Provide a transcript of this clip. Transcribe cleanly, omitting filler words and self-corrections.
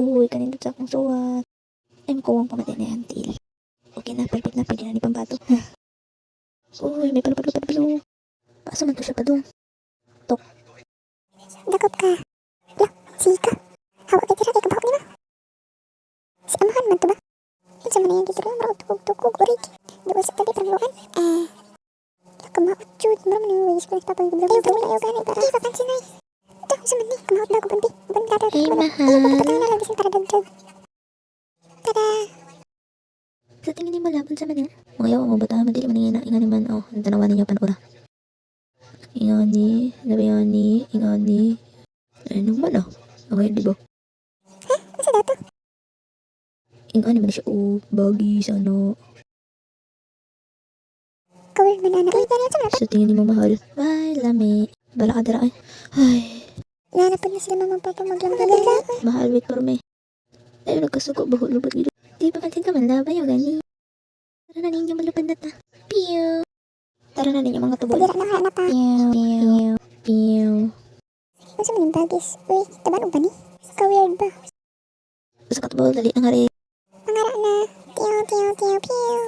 Uy, kanindot sa akong suwat. Ay, makuwang pamatay na yan, til. Okay na, perfect na, pwede na ni pambato. Uy, may palupad-lupad bilo. Paasa man to siya padung. Tok. Dakop ka. Lo, sika. Hawak kay tira kay kabahok nila. Si amahan man to ba? Isa man na yan dito rin, marang tukog-tukog, urig. Doon sa tabi, perluan. Kamaot jud, marang maniwagis ko nagtapag yung ayaw gani, ayaw gani, para. Di, papansin na eh. Ito, isa man ni, kamaot na ako, banti. Banti, Hey, ayaw mahal. magpapatay na lang, bisan para dagdag. Tada! Sa tingin ni malaban sa manila. Mga yawa mo bata, madili man nga ingani man. Oh, ang tanawan ninyo panura. Ingani, ingani. Ano man ah? Okay, di ba? Asa dato? Ingani man siya, oh, bagi sana. Kawal man na. Uy, gani, asa man. Sa tingin ni mo mahal. Bye, lami. Bala ka dira ay. Ay, Nanapad na sila mamang papa maglamdagan. mahal, wait for me. Ay, nagkasuko, bahul, lubat gilo. Di ba pansin ka man, labay o gani? Tara na ninyo malupad na ta. Piyo. Tara na ninyo mga tubol. Pagdira na kaya na pa. Piyo, piyo. Asa man yung bagis? Uy, tabanog ba ni? Ka-weird ba? Sa katubol, dali ang hari. Pangara na. Tiyaw, tiyaw, tiyaw, tiyaw.